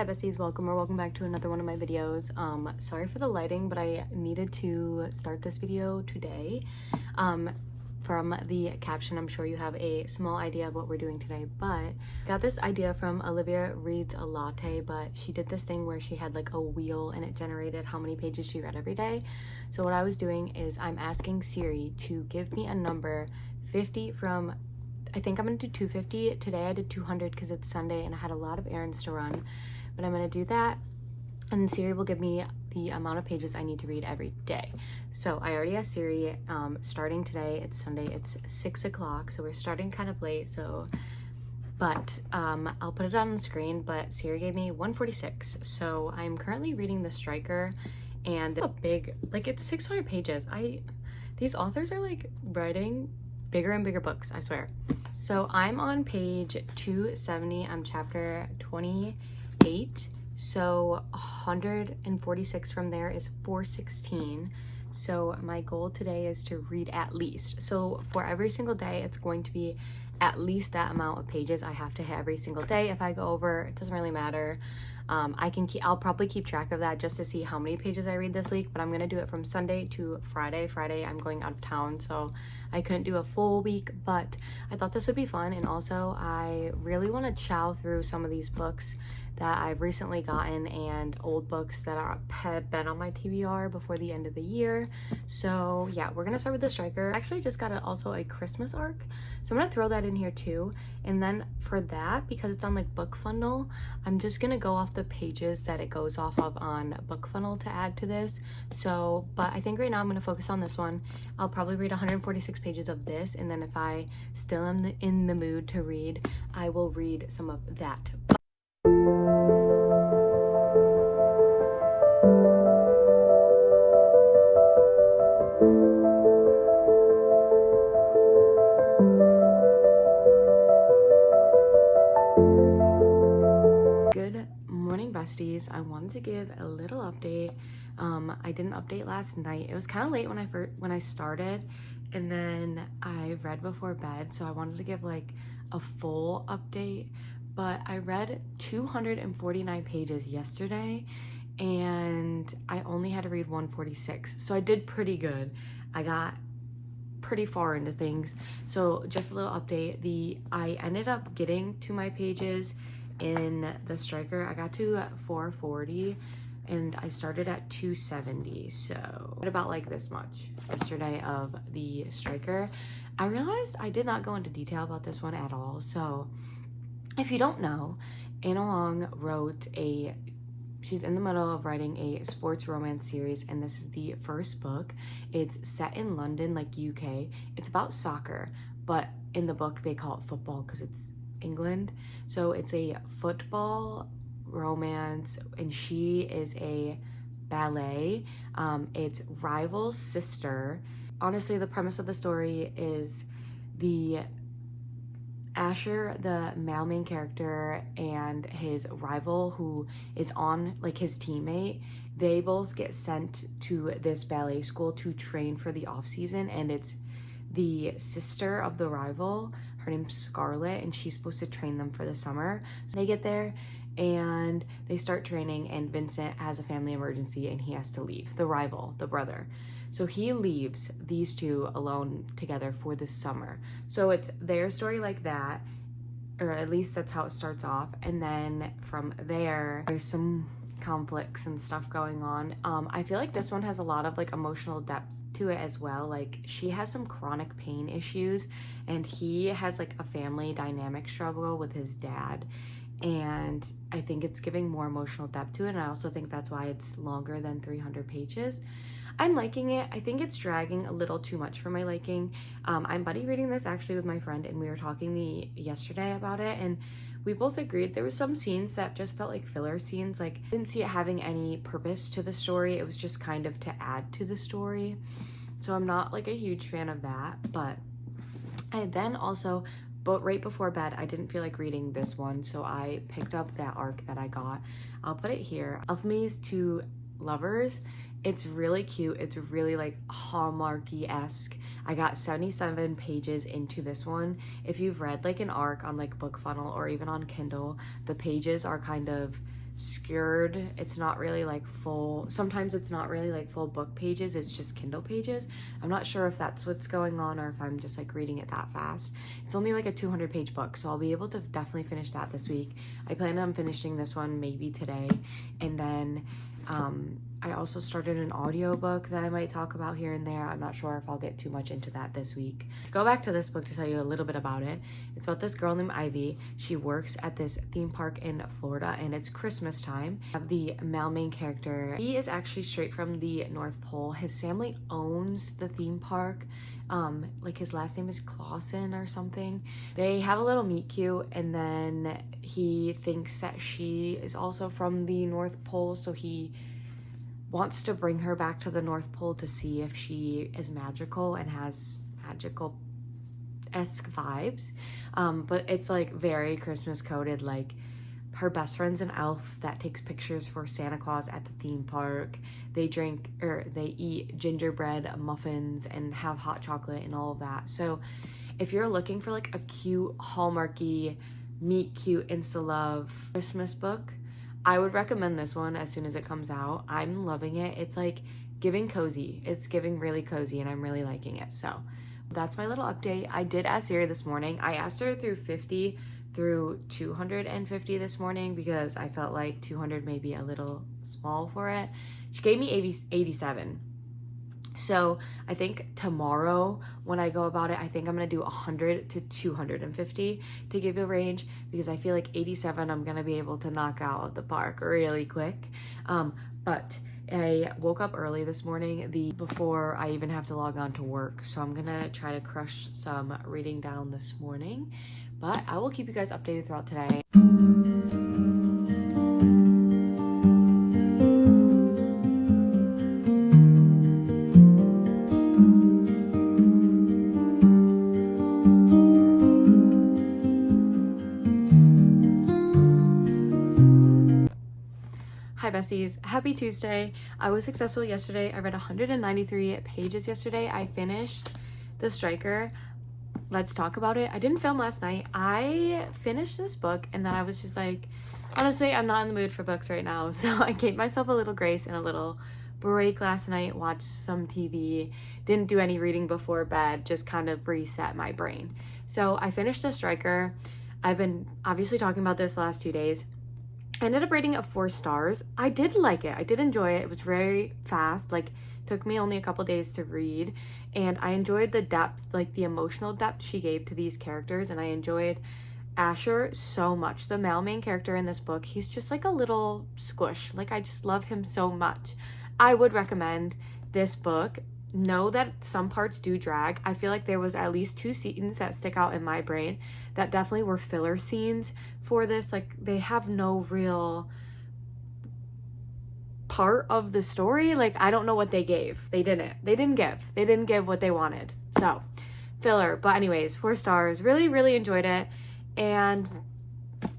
Hi besties, welcome back to another one of my videos. Sorry for the lighting, but I needed to start this video today. From the caption, I'm sure you have a small idea of what we're doing today, but got this idea from Olivia Reads a Latte, but she did this thing where she had like a wheel and it generated how many pages she read every day. So what I was doing is I'm asking Siri to give me a number 50 from, I think I'm gonna do 250. Today I did 200 because it's Sunday and I had a lot of errands to run, but I'm gonna do that and Siri will give me the amount of pages I need to read every day. So I already asked Siri, starting today, it's Sunday, it's 6 o'clock, so we're starting kind of late, but I'll put it on the screen, but Siri gave me 146. So I'm currently reading The Striker, and it's a big, like it's 600 pages. These authors are like writing bigger and bigger books, I swear. So I'm on page 270, I'm chapter 28. So 146 from there is 416. So my goal today is to read at least. So for every single day, it's going to be at least that amount of pages I have to hit every single day. If I go over, it doesn't really matter. I'll probably keep track of that just to see how many pages I read this week, but I'm gonna do it from Sunday to Friday. Friday, I'm going out of town, so I couldn't do a full week, but I thought this would be fun. And also I really want to chow through some of these books that I've recently gotten and old books that have been on my TBR before the end of the year. So yeah, we're gonna start with The Striker. I actually just got also a Christmas arc, so I'm gonna throw that in here too. And then for that, because it's on like BookFunnel, I'm just gonna go off the pages that it goes off of on BookFunnel to add to this. So, but I think right now I'm gonna focus on this one. I'll probably read 146 pages of this, and then if I still am in the mood to read, I will read some of that. Good morning, besties. I wanted to give a little update. I did an update last night. It was kind of late when I started, and then I read before bed, so I wanted to give like a full update. But I read 249 pages yesterday, and I only had to read 146, so I did pretty good. I got pretty far into things. So just a little update. I ended up getting to my pages in The Striker. I got to 440 and I started at 270. So about like this much yesterday of The Striker. I realized I did not go into detail about this one at all. So if you don't know, Anna Long she's in the middle of writing a sports romance series, and this is the first book. It's set in London, like UK. It's about soccer, but in the book they call it football because it's England. So it's a football romance, and she is a ballet. It's rival's sister. Honestly, the premise of the story is Asher, the male main character, and his rival, who is on like his teammate, they both get sent to this ballet school to train for the off season, and it's the sister of the rival. Her name's Scarlett, and she's supposed to train them for the summer. So they get there and they start training, and Vincent has a family emergency and he has to leave. The rival, the brother. So he leaves these two alone together for the summer. So it's their story like that, or at least that's how it starts off. And then from there, there's some conflicts and stuff going on. I feel like this one has a lot of like emotional depth to it as well. Like she has some chronic pain issues, and he has like a family dynamic struggle with his dad. And I think it's giving more emotional depth to it. And I also think that's why it's longer than 300 pages. I'm liking it. I think it's dragging a little too much for my liking. I'm buddy reading this actually with my friend, and we were talking yesterday about it, and we both agreed there were some scenes that just felt like filler scenes. Like I didn't see it having any purpose to the story. It was just kind of to add to the story. So I'm not like a huge fan of that. But right before bed, I didn't feel like reading this one, so I picked up that arc that I got. I'll put it here. Alchemy's to Lovers. It's really cute. It's really like Hallmarky-esque. I got 77 pages into this one. If you've read like an arc on like BookFunnel or even on Kindle, the pages are kind of skewered. It's not really like full, sometimes it's not really like full book pages, it's just Kindle pages. I'm not sure if that's what's going on or if I'm just like reading it that fast. It's only like a 200-page book, so I'll be able to definitely finish that this week. I plan on finishing this one maybe today, and then I also started an audiobook that I might talk about here and there. I'm not sure if I'll get too much into that this week. To go back to this book to tell you a little bit about it, it's about this girl named Ivy. She works at this theme park in Florida, and it's Christmas time. I have the male main character. He is actually straight from the North Pole. His family owns the theme park. Like his last name is Clausen or something. They have a little meet cute, and then he thinks that she is also from the North Pole, so he wants to bring her back to the North Pole to see if she is magical and has magical-esque vibes. But it's like very Christmas coded. Like, her best friend's an elf that takes pictures for Santa Claus at the theme park. They eat gingerbread muffins and have hot chocolate and all of that. So if you're looking for like a cute, hallmarky, meet cute, insta-love Christmas book, I would recommend this one as soon as it comes out. I'm loving it. It's like giving cozy. It's giving really cozy, and I'm really liking it. So that's my little update. I did ask Siri this morning. I asked her through 50 through 250 this morning because I felt like 200 may be a little small for it. She gave me 87. So I think tomorrow when I go about it, I think I'm going to do 100 to 250 to give you a range, because I feel like 87 I'm going to be able to knock out at the park really quick. But I woke up early this morning before I even have to log on to work. So I'm going to try to crush some reading down this morning. But I will keep you guys updated throughout today. Hi besties, happy Tuesday. I was successful yesterday. I read 193 pages yesterday. I finished The Striker. Let's talk about it. I didn't film last night. I finished this book, and then I was just like, honestly, I'm not in the mood for books right now. So I gave myself a little grace and a little break last night, watched some TV, didn't do any reading before bed, just kind of reset my brain. So I finished The Striker. I've been obviously talking about this the last 2 days. I ended up rating it 4 stars. I did like it. I did enjoy it. It was very fast. Like, took me only a couple days to read, and I enjoyed the depth, like the emotional depth she gave to these characters, and I enjoyed Asher so much. The male main character in this book, he's just like a little squish. Like, I just love him so much. I would recommend this book. Know that some parts do drag. I feel like there was at least 2 scenes that stick out in my brain that definitely were filler scenes for this. Like, they have no real part of the story. Like, I don't know what they gave. They didn't give what they wanted. So filler. But anyways, 4 stars. Really, really enjoyed it. And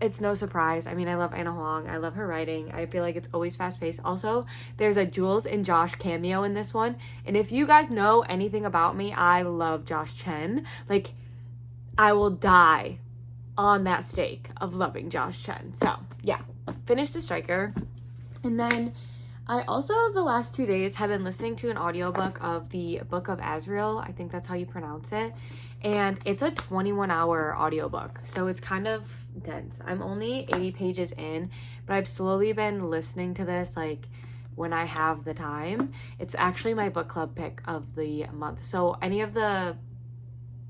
it's no surprise. I mean, I love Anna Huang. I love her writing. I feel like it's always fast-paced. Also, there's a Jules and Josh cameo in this one. And if you guys know anything about me, I love Josh Chen. Like, I will die on that stake of loving Josh Chen. So, yeah. Finished The Striker. And then I also, the last 2 days, have been listening to an audiobook of the Book of Azrael. I think that's how you pronounce it. And it's a 21-hour audiobook, so it's kind of dense. I'm only 80 pages in, but I've slowly been listening to this, like, when I have the time. It's actually my book club pick of the month. So any of the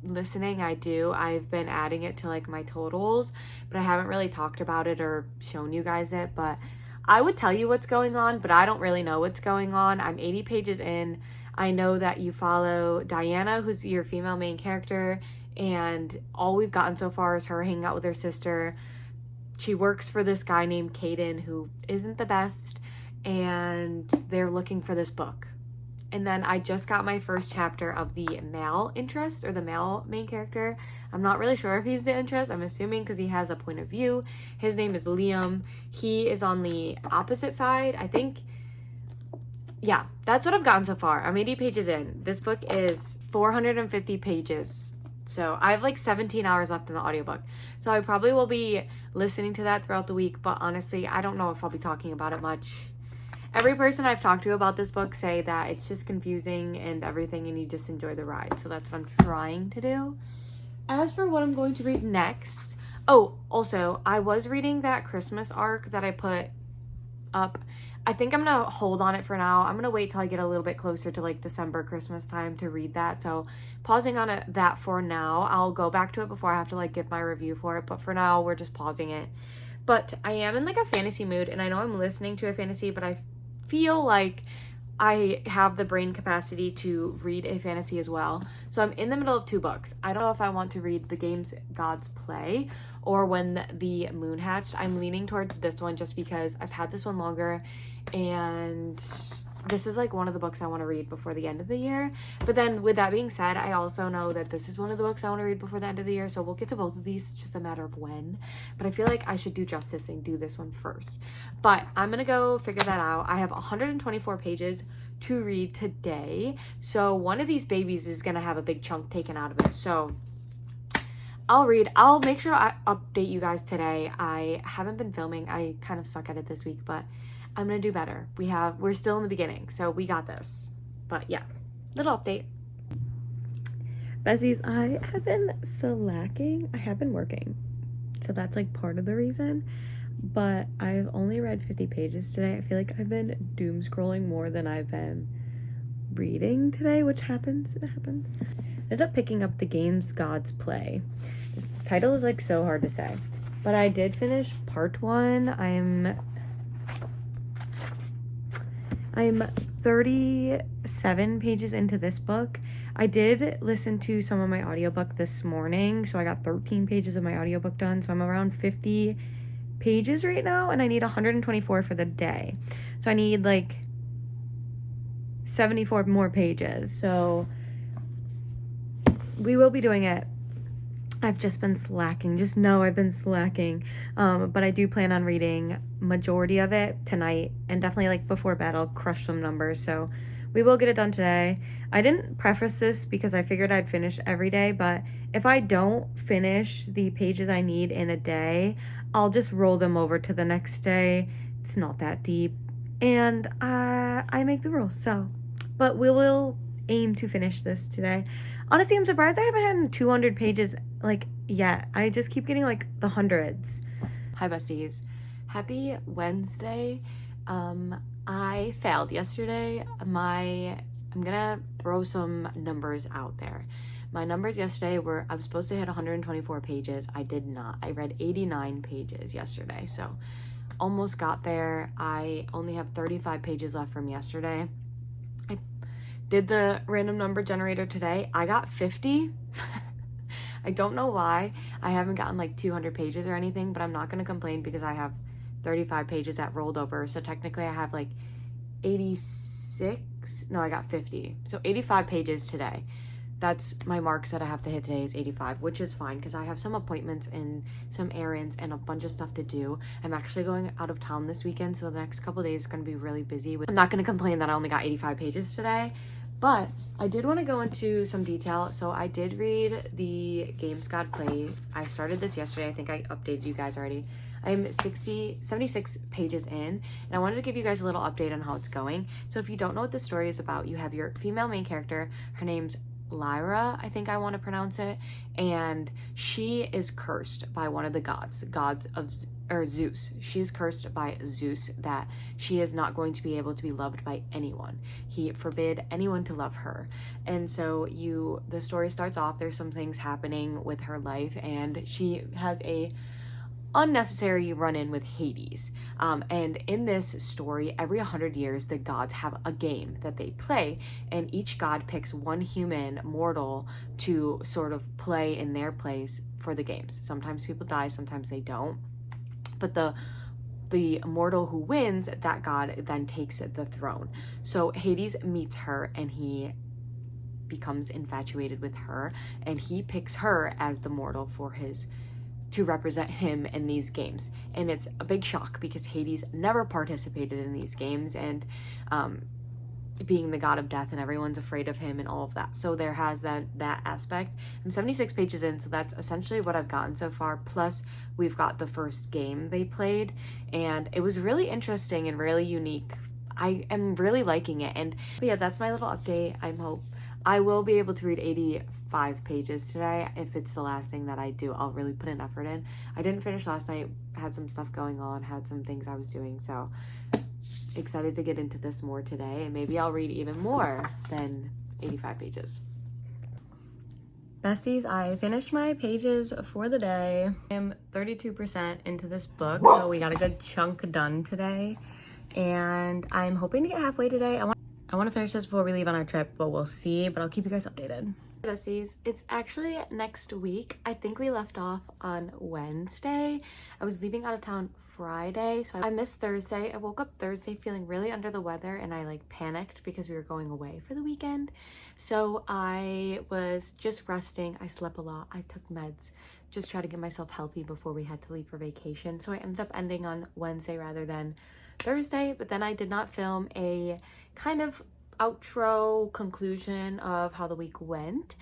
listening I do, I've been adding it to, like, my totals, but I haven't really talked about it or shown you guys it. But I would tell you what's going on, but I don't really know what's going on. I'm 80 pages in. I know that you follow Diana, who's your female main character, and all we've gotten so far is her hanging out with her sister. She works for this guy named Caden, who isn't the best, and they're looking for this book. And then I just got my first chapter of the male interest, or the male main character. I'm not really sure if he's the interest. I'm assuming because he has a point of view. His name is Liam. He is on the opposite side, I think. Yeah, that's what I've gotten so far. I'm 80 pages in. This book is 450 pages. So I have like 17 hours left in the audiobook. So I probably will be listening to that throughout the week, but honestly, I don't know if I'll be talking about it much. Every person I've talked to about this book say that it's just confusing and everything, and you just enjoy the ride. So that's what I'm trying to do. As for what I'm going to read next, oh, also, I was reading that Christmas arc that I put up. I think I'm going to hold on it for now. I'm going to wait till I get a little bit closer to like December, Christmas time to read that. So pausing on that for now. I'll go back to it before I have to like give my review for it. But for now, we're just pausing it. But I am in like a fantasy mood, and I know I'm listening to a fantasy, but I feel like I have the brain capacity to read a fantasy as well. So I'm in the middle of 2 books. I don't know if I want to read The Games Gods Play or When the Moon Hatched. I'm leaning towards this one just because I've had this one longer, and this is like one of the books I want to read before the end of the year. But then with that being said, I also know that this is one of the books I want to read before the end of the year. So we'll get to both of these, just a matter of when. But I feel like I should do justice and do this one first. But I'm going to go figure that out. I have 124 pages to read today. So one of these babies is going to have a big chunk taken out of it. So I'll make sure I update you guys today. I haven't been filming. I kind of suck at it this week, but I'm gonna do better. We're still in the beginning, so we got this. But yeah, little update. Bessies, I have been slacking. I have been working, so that's like part of the reason. But I've only read 50 pages today. I feel like I've been doom scrolling more than I've been reading today, which happens. It happens. I ended up picking up The Games Gods Play. The title is like so hard to say, but I did finish part 1. I'm 37 pages into this book. I did listen to some of my audiobook this morning, so I got 13 pages of my audiobook done. So I'm around 50 pages right now, and I need 124 for the day. So I need like 74 more pages. So we will be doing it. I've just been slacking. Just know I've been slacking. But I do plan on reading majority of it tonight, and definitely like before bed I'll crush some numbers. So we will get it done today. I didn't preface this because I figured I'd finish every day, but if I don't finish the pages I need in a day, I'll just roll them over to the next day. It's not that deep, and I make the rules. So, but we will aim to finish this today. Honestly, I'm surprised I haven't had 200 pages like yet. I just keep getting like the hundreds. Hi besties. Happy Wednesday. I failed yesterday. I'm gonna throw some numbers out there. My numbers yesterday were, I was supposed to hit 124 pages. I did not. I read 89 pages yesterday. So almost got there. I only have 35 pages left from yesterday. Did the random number generator today. I got 50. I don't know why. I haven't gotten like 200 pages or anything, but I'm not going to complain because I have 35 pages that rolled over. So technically I have like 86. No, I got 50. So 85 pages today. That's my marks that I have to hit today is 85, which is fine because I have some appointments and some errands and a bunch of stuff to do. I'm actually going out of town this weekend, so the next couple of days is going to be really busy. I'm not going to complain that I only got 85 pages today. But I did want to go into some detail. So I did read The Games God Play. I started this yesterday. I think I updated you guys already. I'm 76 pages in, and I wanted to give you guys a little update on how it's going. So if you don't know what the story is about, you have your female main character. Her name's Lyra, I think I want to pronounce it, and she is cursed by one of the gods of Zeus. She is cursed by Zeus that she is not going to be able to be loved by anyone. He forbid anyone to love her. And so the story starts off, there's some things happening with her life, and she has a unnecessary run-in with Hades. And in this story, every 100 years, the gods have a game that they play, and each god picks one human mortal to sort of play in their place for the games. Sometimes people die, sometimes they don't. But the mortal who wins, that god then takes the throne. So Hades meets her, and he becomes infatuated with her, and he picks her as the mortal to represent him in these games. And it's a big shock because Hades never participated in these games, and being the god of death and everyone's afraid of him and all of that. So there has that aspect. I'm 76 pages in, so that's essentially what I've gotten so far. Plus we've got the first game they played, and it was really interesting and really unique. I am really liking it. And but yeah, that's my little update. I will be able to read 85 pages today. If it's the last thing that I do, I'll really put an effort in. I didn't finish last night, had some stuff going on, had some things I was doing, so excited to get into this more today, and maybe I'll read even more than 85 pages. Besties, I finished my pages for the day. I'm 32% into this book, so we got a good chunk done today, and I'm hoping to get halfway today. I want to finish this before we leave on our trip, but we'll see, but I'll keep you guys updated. Besties, it's actually next week. I think we left off on Wednesday. I was leaving out of town Friday, so I missed Thursday. I woke up Thursday feeling really under the weather, and I like panicked because we were going away for the weekend. So I was just resting. I slept a lot. I took meds, just try to get myself healthy before we had to leave for vacation. So I ended up ending on Wednesday rather than Thursday, but then I did not film a kind of outro conclusion of how the week went.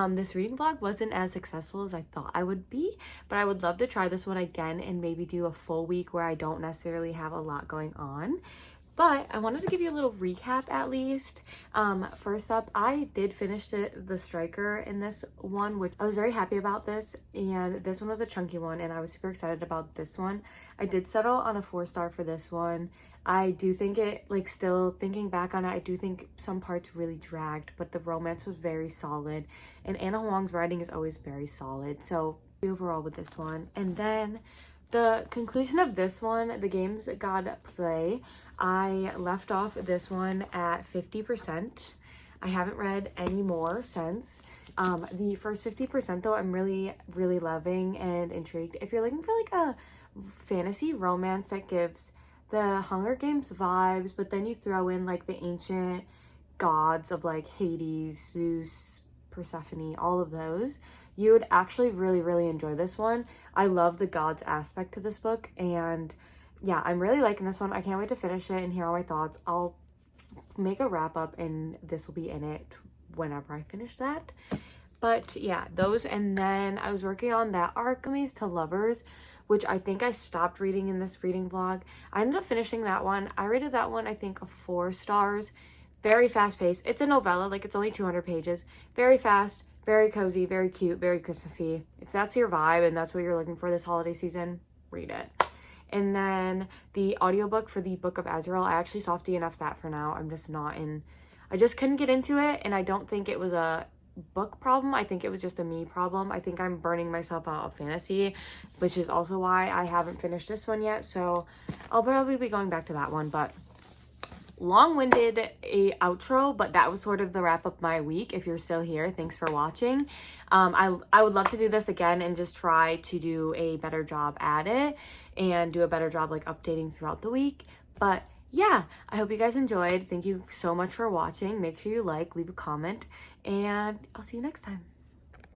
This reading vlog wasn't as successful as I thought I would be, but I would love to try this one again and maybe do a full week where I don't necessarily have a lot going on. But I wanted to give you a little recap at least. First up, I did finish the Striker in this one, which I was very happy about this. And this one was a chunky one, and I was super excited about this one. I did settle on a 4-star for this one. I do think it, like, still thinking back on it, I do think some parts really dragged, but the romance was very solid. And Anna Huang's writing is always very solid. So overall with this one. And then the conclusion of this one, the games God play, I left off this one at 50%. I haven't read any more since. The first 50% though, I'm really, really loving and intrigued. If you're looking for like a fantasy romance that gives the Hunger Games vibes, but then you throw in like the ancient gods of like Hades, Zeus, Persephone, all of those, you would actually really, really enjoy this one. I love the gods aspect to this book, and yeah, I'm really liking this one. I can't wait to finish it and hear all my thoughts. I'll make a wrap up and this will be in it whenever I finish that. But yeah, those, and then I was working on that Alchemies to Lovers, which I think I stopped reading in this reading vlog. I ended up finishing that one. I rated that one, I think, 4 stars. Very fast paced. It's a novella, like it's only 200 pages. Very fast, very cozy, very cute, very Christmassy. If that's your vibe and that's what you're looking for this holiday season, read it. And then the audiobook for the Book of Azrael, I actually soft DNF'd that for now. I'm just not in, I just couldn't get into it, and I don't think it was a book problem. I think it was just a me problem. I think I'm burning myself out of fantasy, which is also why I haven't finished this one yet. So I'll probably be going back to that one, but long-winded outro, but that was sort of the wrap up my week. If you're still here, thanks for watching. I would love to do this again and just try to do a better job at it and do a better job like updating throughout the week. But yeah, I hope you guys enjoyed. Thank you so much for watching. Make sure you like, leave a comment, and I'll see you next time.